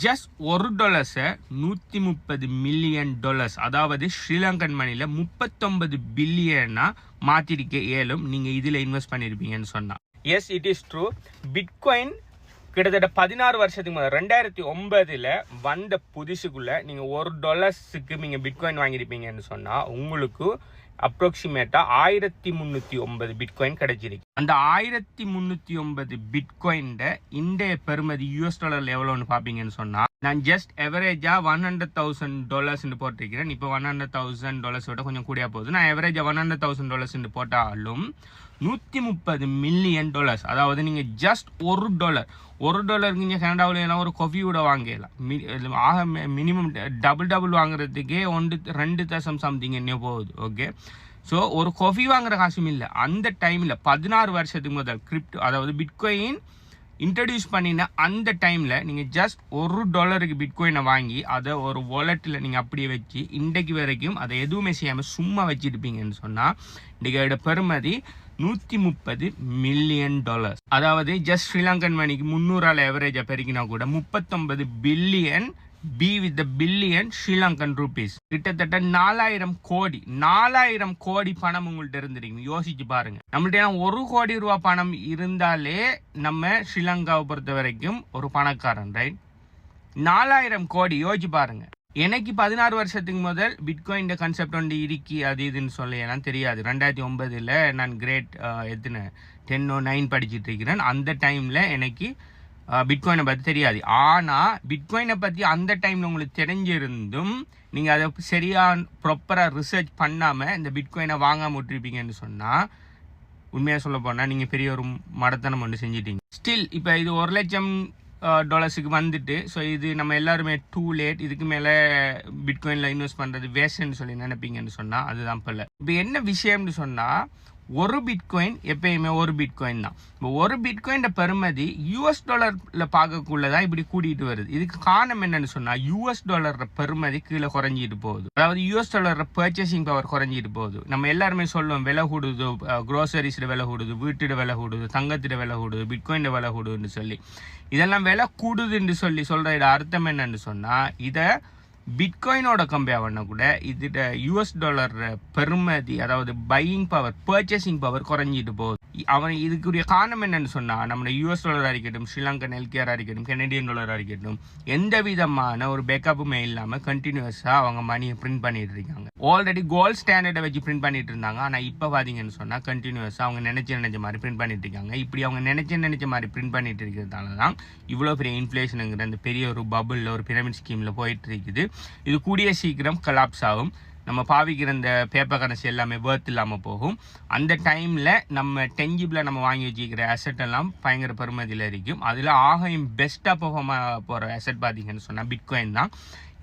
Just $1 $130 million, அதாவது ஸ்ரீலங்கன் மணியில் 39 பில்லியனா மாற்றிருக்க இயலும் நீங்கள் இதில் இன்வெஸ்ட் பண்ணியிருப்பீங்கன்னு சொன்னால். Yes, it is true. Bitcoin கிட்டத்தட்ட 16 வருஷத்துக்கு முதல் 2009 வந்த புதுசுக்குள்ளே நீங்கள் $1 நீங்கள் பிட்காயின் வாங்கியிருப்பீங்கன்னு சொன்னால் உங்களுக்கு அப்ராக்சிமேட்டாக 1309 பிட்காயின் கிடைச்சிருக்கு. அந்த 1309 பிட்காயின் இன்றைய பெறுமதி US$ எவ்வளோன்னு பார்ப்பீங்கன்னு சொன்னால், நான் ஜஸ்ட் எவரேஜாக $100,000 போட்டிருக்கிறேன். இப்போ $100,000 விட கொஞ்சம் கூடியா போகுது. நான் எவரேஜாக $100,000 போட்டாலும் $130 மில்லியன், அதாவது நீங்கள் ஜஸ்ட் $1 நீங்கள் கனடாவில் எல்லாம் ஒரு காஃபியோட வாங்கலாம். ஆக மினிமம் டபுள் வாங்குறதுக்கே 2 சம்திங் என்ன போகுது. ஓகே, ஸோ ஒரு காஃபி வாங்குற காசும் இல்லை. அந்த டைமில் 16 வருஷத்துக்கு முதல் கிரிப்டோ, அதாவது பிட்காயின் இன்ட்ரடியூஸ் பண்ணின அந்த டைமில் நீங்கள் ஜஸ்ட் $1 பிட்காயினை வாங்கி அதை ஒரு வாலெட்டில் நீங்கள் அப்படியே வச்சு இன்றைக்கு வரைக்கும் அதை எதுவுமே செய்யாமல் சும்மா வச்சுருப்பீங்கன்னு சொன்னால் இன்றைக்கோட பெறுமதி $130 மில்லியன். அதாவது ஜஸ்ட் ஸ்ரீலங்கன் மணிக்கு 300 எவரேஜாக பெருக்கினா கூட 39 பில்லியன் பில்லியன் ஸ்ரீலங்கன் ரூபீஸ், கிட்டத்தட்ட 4000 கோடி பணம் உங்கள்கிட்ட இருந்துருக்கு. யோசிச்சு பாருங்க, நம்மள்ட்ட $1 கோடி பணம் இருந்தாலே நம்ம ஸ்ரீலங்காவை பொறுத்த வரைக்கும் ஒரு பணக்காரன், ரைட்? 4000 கோடி யோசிச்சு பாருங்க. எனக்கு 16 வருஷத்துக்கு முதல் பிட்காயின் கன்செப்ட் ஒன்று இருக்கி அது இதுன்னு சொல்லலாம் தெரியாது. 2009 நான் கிரேட் 10 or 9 படிச்சுட்டு இருக்கிறேன். அந்த டைமில் எனக்கு பிட்காயினை பற்றி தெரியாது. ஆனால் பிட்காயினை பற்றி அந்த டைமில் உங்களுக்கு தெரிஞ்சிருந்தும் நீங்கள் அதை சரியாக ப்ராப்பராக ரிசர்ச் பண்ணாமல் இந்த பிட்காயினை வாங்காம விட்டுருப்பீங்கன்னு சொன்னால், உண்மையாக சொல்ல போனால் நீங்கள் பெரிய ஒரு மடத்தனம் ஒன்று செஞ்சிட்டீங்க. ஸ்டில் இப்போ இது $1,00,000 வந்துட்டு, ஸோ இது நம்ம எல்லாருமே டூ லேட், இதுக்கு மேலே பிட்காயினில் இன்வெஸ்ட் பண்ணுறது வேஸ்ட்னு சொல்லி நினைப்பீங்கன்னு சொன்னால் அதுதான் இப்போ இல்லை. இப்போ என்ன விஷயம்னு சொன்னால், ஒரு பிட்காயின் எப்பயுமே ஒரு பிட்காயின் தான். இப்போ ஒரு பிட்காயின் பெறுமதி $, பார்க்கக்குள்ளதான் இப்படி கூட்டிகிட்டு வருது. இதுக்கு காரணம் என்னன்னு சொன்னால், $, பெறுமதி கீழே குறைஞ்சிட்டு போகுது. அதாவது $, பர்ச்சேசிங் பவர் குறைஞ்சிட்டு போகுது. நம்ம எல்லாருமே சொல்லுவோம் விலை கூடுது, க்ரோசரிஸில் விலை கூடுது, வீட்டோட விலை கூடுது, தங்கத்திட விலை கூடுது, பிட்காயின் விலை கூடுதுன்னு சொல்லி. இதெல்லாம் விலை கூடுதுன்னு சொல்லி சொல்கிற அர்த்தம் என்னன்னு சொன்னால், இதை பிட்காயினோட கம்பேர் பண்ண கூட இதோட $, பெறுமதி, அதாவது பையிங் பவர், பர்ச்சேசிங் பவர் குறைஞ்சிட்டு போகுது. அவன் இதுக்குரிய காரணம் என்னன்னு சொன்னால், நம்ம $, இருக்கட்டும், ஸ்ரீலங்கன் ஹெல்த்கேர் இருக்கட்டும், கெனடியன் டாலர் இருக்கட்டும், எந்த விதமான ஒரு பேக்கப்புமே இல்லாமல் கண்டினியூஸாக அவங்க மணியை பிரிண்ட் பண்ணிட்டு இருக்காங்க. ஆல்ரெடி கோல்ட் ஸ்டாண்டர்டை வச்சு பிரிண்ட் பண்ணிட்டு இருந்தாங்க. ஆனால் இப்போ பார்த்தீங்கன்னு சொன்னால் கண்டினியூஸாக அவங்க நினைச்ச மாதிரி பிரிண்ட் பண்ணிட்டு இருக்காங்க. இப்படி அவங்க நினைச்ச மாதிரி பிரிண்ட் பண்ணிட்டு இருக்கிறதால தான் இவ்வளோ பெரிய இன்ஃப்ளேஷனுங்கிற அந்த பெரிய ஒரு பபுளில், ஒரு பிரமிட் ஸ்கீமில் போயிட்டு இருக்குது. இது கூடிய சீக்கிரம் கலாப்ஸ் ஆகும். நம்ம பாவிக்கிற இந்த பேப்பர் கரன்சி எல்லாமே வேர்த் இல்லாமல் போகும். அந்த டைமில் நம்ம டெஞ்சிபிளாக நம்ம வாங்கி வச்சுக்கிற அசெட் எல்லாம் பயங்கர பெறுமதியில் இருக்கும். அதில் ஆகையும் பெஸ்ட்டாக பெர்ஃபார்ம் போகிற அசெட் பார்த்தீங்கன்னு சொன்னால் பிட்காயின் தான்.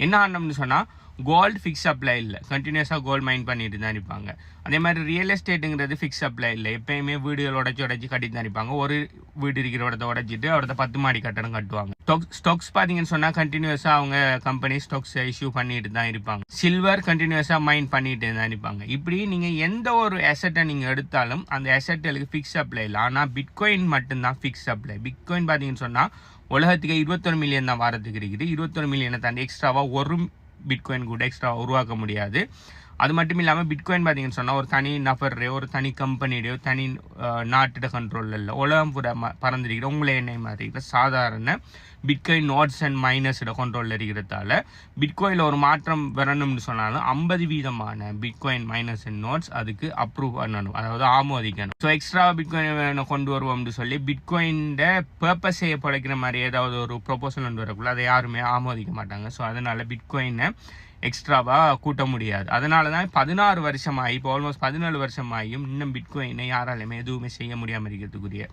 என்ன ஆனம்னு சொன்னால், கோல்டு ஃபிக்ஸ் சப்ளை இல்லை, கண்டினியூஸாக கோல்டு மைன் பண்ணிட்டு தான் இருப்பாங்க. அதே மாதிரி ரியல் எஸ்டேட்டுங்கிறது ஃபிக்ஸ் சப்ளை இல்லை, எப்பயுமே வீடுகள் உடச்சி கட்டி தான் இருப்பாங்க. ஒரு வீடு இருக்கிற இடத்த உடச்சிட்டு அவரத 10 மாடி கட்டடம் கட்டுவாங்க. ஸ்டாக்ஸ் பார்த்தீங்கன்னு சொன்னால் கண்டினியூஸாக அவங்க கம்பெனி ஸ்டாக்ஸ் இஷ்யூ பண்ணிட்டு தான் இருப்பாங்க. சில்வர் கண்டினியூஸாக மைன் பண்ணிட்டு தான் இருப்பாங்க. இப்படி நீங்கள் எந்த ஒரு அசெட்டை நீங்கள் எடுத்தாலும் அந்த அசெட்டுகளுக்கு ஃபிக்ஸ் சப்ளை இல்லை. ஆனால் பிட்காயின் மட்டும்தான் ஃபிக்ஸ் சப்ளை. பிட்காயின் பார்த்தீங்கன்னு சொன்னால் உலகத்துக்கு 21 மில்லியன் தான் வாரத்துக்கு இருக்குது. 21 மில்லியனை தாண்டி எக்ஸ்ட்ராவாக ஒரு பிட்காயின் கூட எக்ஸ்ட்ரா உருவாக்க முடியாது. அது மட்டும் இல்லாமல் பிட்காயின் பார்த்தீங்கன்னு சொன்னால் ஒரு தனி நபருடையோ, ஒரு தனி கம்பெனியுடையோ, தனி நாட்டோட கண்ட்ரோலில் இல்லை, உலகம் பூரா பறந்துருக்கிற உங்களே எண்ணெய் மாதிரி இருக்கிற சாதாரண பிட்காயின் நோட்ஸ் அண்ட் மைனஸோட கண்ட்ரோலில் இருக்கிறதால பிட்காயினில் ஒரு மாற்றம் வரணும்னு சொன்னாலும் 50% பிட்காயின் மைனஸ் அண்ட் நோட்ஸ் அதுக்கு அப்ரூவ் பண்ணணும், அதாவது ஆமோதிக்கணும். ஸோ எக்ஸ்ட்ரா பிட்காயின் கொண்டு வருவோம்னு சொல்லி பிட்காயின்ட பர்பஸ் செய்யப்படைக்கிற மாதிரி ஏதாவது ஒரு ப்ரொபோசல் கொண்டு வரக்குள்ள அதை யாருமே ஆமோதிக்க மாட்டாங்க. ஸோ அதனால் பிட்காயினை எக்ஸ்ட்ராவாக கூட்ட முடியாது. அதனால தான் 16 வருஷமாகி, இப்போ ஆல்மோஸ்ட் 17 வருஷமாகியும் இன்னும் பிட்காயினை யாராலுமே எதுவுமே செய்ய முடியாமல் இருக்கிறதுக்குரிய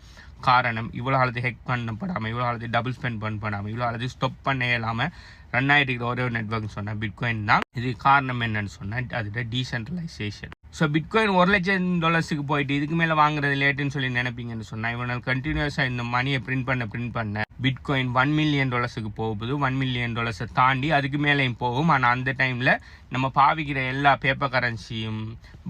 காரணம், இவ்வளோ காலத்து ஹெக் பண்ணப்படாமல், இவ்வளோ காலத்து டபுள் ஸ்பெண்ட் பண்ணாமல், இவ்வளோ காலத்து ஸ்டாப் பண்ண இல்லாமல் ரன் ஆகிட்டு இருக்கிற ஒரே ஒரு நெட்வொர்க்னு சொன்னால் பிட்காயின் தான். இது காரணம் என்னன்னு சொன்னால் அதோட டீசென்ட்ரலைசேஷன். ஸோ பிட்காயின் $1,00,000 போயிட்டு இதுக்கு மேலே வாங்குறது லேட்டுன்னு சொல்லி நினைப்பீங்கன்னு சொன்னால் இவனால் கண்டினியூஸாக இந்த மணியை பிரிண்ட் பண்ண பிட்காயின் $1 million போகுது. $1 million தாண்டி அதுக்கு மேலேயும் போகும். ஆனால் அந்த டைமில் நம்ம பாவிக்கிற எல்லா பேப்பர் கரன்சியும்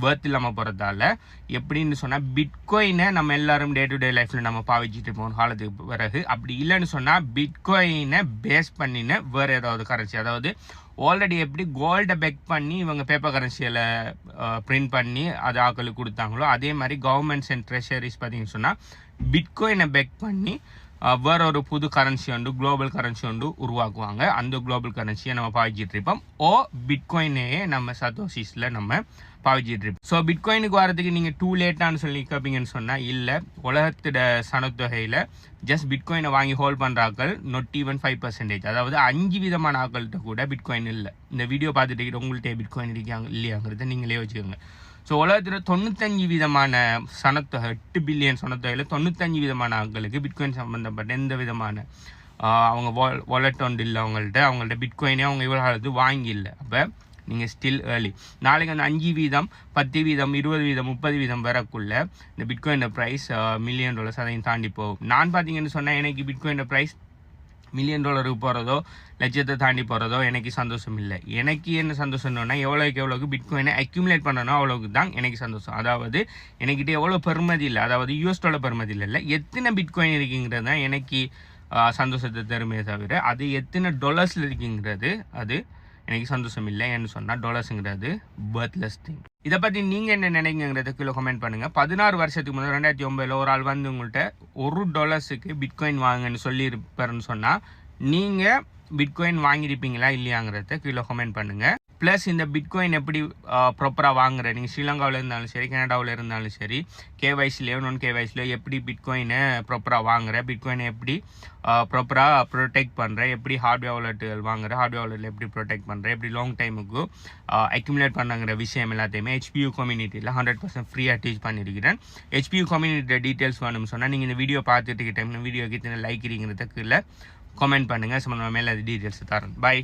பர்த் இல்லாமல் போகிறதால எப்படின்னு சொன்னால் பிட்காயினை நம்ம எல்லாரும் டே டு டே லைஃப்பில் நம்ம பாவிச்சுட்டு போகணும் காலத்துக்கு பிறகு. அப்படி இல்லைன்னு சொன்னால் பிட்காயினை பேஸ் பண்ணின வேறு ஏதாவது கரன்சி, அதாவது ஆல்ரெடி எப்படி கோல்டை பெக் பண்ணி இவங்க பேப்பர் கரன்சியில் பிரிண்ட் பண்ணி அது ஆக்களுக்கு கொடுத்தாங்களோ அதே மாதிரி கவர்மெண்ட்ஸ் அண்ட் ட்ரெஷரிஸ் பார்த்தீங்கன்னு சொன்னால் பிட்காயினை பெக் பண்ணி வேற ஒரு புது கரன்சி உண்டு, குளோபல் கரன்சி உண்டு உருவாக்குவாங்க. அந்த குளோபல் கரன்சியை நம்ம பாவிச்சிட்டு இருப்போம். பிட்காயினையே நம்ம சதோசிஸில் நம்ம பாவிச்சிட்டு இருப்போம். ஸோ பிட்காயினுக்கு வரதுக்கு நீங்கள் டூ லேட்டான்னு சொல்லி கேட்பீங்கன்னு சொன்னால் இல்லை, உலகத்தோட சனத்தொகையில் ஜஸ்ட் பிட்காயினை வாங்கி ஹோல்ட் பண்ணுற ஆக்கள் not even 5%, அதாவது 5 விதமான ஆக்கள்கிட்ட கூட பிட்காயின் இல்லை. இந்த வீடியோ பார்த்துட்டு உங்கள்கிட்ட பிட்காயின் இருக்காங்க இல்லையாங்கிறத நீங்களே வச்சுக்கோங்க. ஸோ உலகத்தில் 95 விதமான சனத்தொகை, 8 பில்லியன் சனத்தொகையில் 95 விதமான ஆட்களுக்கு பிட்காயின் சம்மந்தப்பட்ட எந்த விதமான அவங்க வாலெட் ஒன்று இல்லை அவங்கள்ட்ட பிட்காயினே அவங்க இவ்வளோ காலத்து வாங்கி இல்லை. அப்போ நீங்கள் ஸ்டில் ஏர்லி. நாளைக்கு அந்த 5 வீதம் 10 வீதம் 20 வீதம் 30 வீதம் வரக்குள்ள இந்த பிட்காயின் ப்ரைஸ் $1 million அதையும் தாண்டி போகும். நான் பார்த்தீங்கன்னு சொன்னால் எனக்கு பிட்காயின் ப்ரைஸ் $1 million போகிறதோ லட்சத்தை தாண்டி போகிறதோ எனக்கு சந்தோஷம் இல்லை. எனக்கு என்ன சந்தோஷம்னா எவ்வளோக்கு பிட்காயினை அக்யூமுலேட் பண்ணணும் அவ்வளோக்கு தான் எனக்கு சந்தோஷம். அதாவது எனக்கிட்ட எவ்வளோ பெருமதி இல்லை, அதாவது US$ பெருமதி இல்லை, எத்தனை பிட்காயின் இருக்குங்கிறது தான் எனக்கு சந்தோஷத்தை தருமே தவிர அது எத்தனை டாலர்ஸில் இருக்குங்கிறது அது எனக்கு சந்தோஷம் இல்லை. ஏன்னு சொன்னால் டாலர்ஸுங்கிறது பர்த்லெஸ் திங். இதை பற்றி நீங்கள் என்ன நினைக்கிறத கீழே கமெண்ட் பண்ணுங்கள். 16 வருஷத்துக்கு முதல் 2009 ஒரு ஆள் வந்து உங்கள்கிட்ட $1 பிட்காயின் வாங்குன்னு சொல்லியிருப்பாருன்னு சொன்னால் நீங்கள் பிட்காயின் வாங்கியிருப்பீங்களா இல்லையாங்கிறத கீழே கமெண்ட் பண்ணுங்கள். ப்ளஸ் இந்த பிட்காயின் எப்படி ப்ராப்பராக வாங்குற, நீங்கள் ஸ்ரீலங்காவில் இருந்தாலும் சரி கனடாவில் இருந்தாலும் சரி கேவைசிலையோ நான் கேவைசிலையோ எப்படி பிட்காயினை ப்ராப்பராக வாங்குற, பிட்காயினை எப்படி ப்ராப்பராக ப்ரொடெக்ட் பண்ணுற, எப்படி ஹார்ட்வேர் வாலெட்டுகள் வாங்குற, ஹார்ட்வேர் வாலெட்டில் எப்படி ப்ரொடெக்ட் பண்ணுற, எப்படி லாங் டைமுக்கு அக்யூமுலேட் பண்ணுங்கிற விஷயம் எல்லாத்தையுமே HPU கம்யூனிட்டியில் 100% ஃப்ரீயாக டீச் பண்ணியிருக்கிறேன். HPU கம்யூனிட்டியோட டீட்டெயில்ஸ் வேணும்னு சொன்னால் நீங்கள் இந்த வீடியோ பார்த்துட்டு டைம் வீடியோக்கு இத்தனை லைக் இருக்கிறதுக்கு இல்லை கமெண்ட் பண்ணுங்கள். சம்மந்தமாக மேலே அது டீட்டெயில்ஸ் தரேன். பாய்.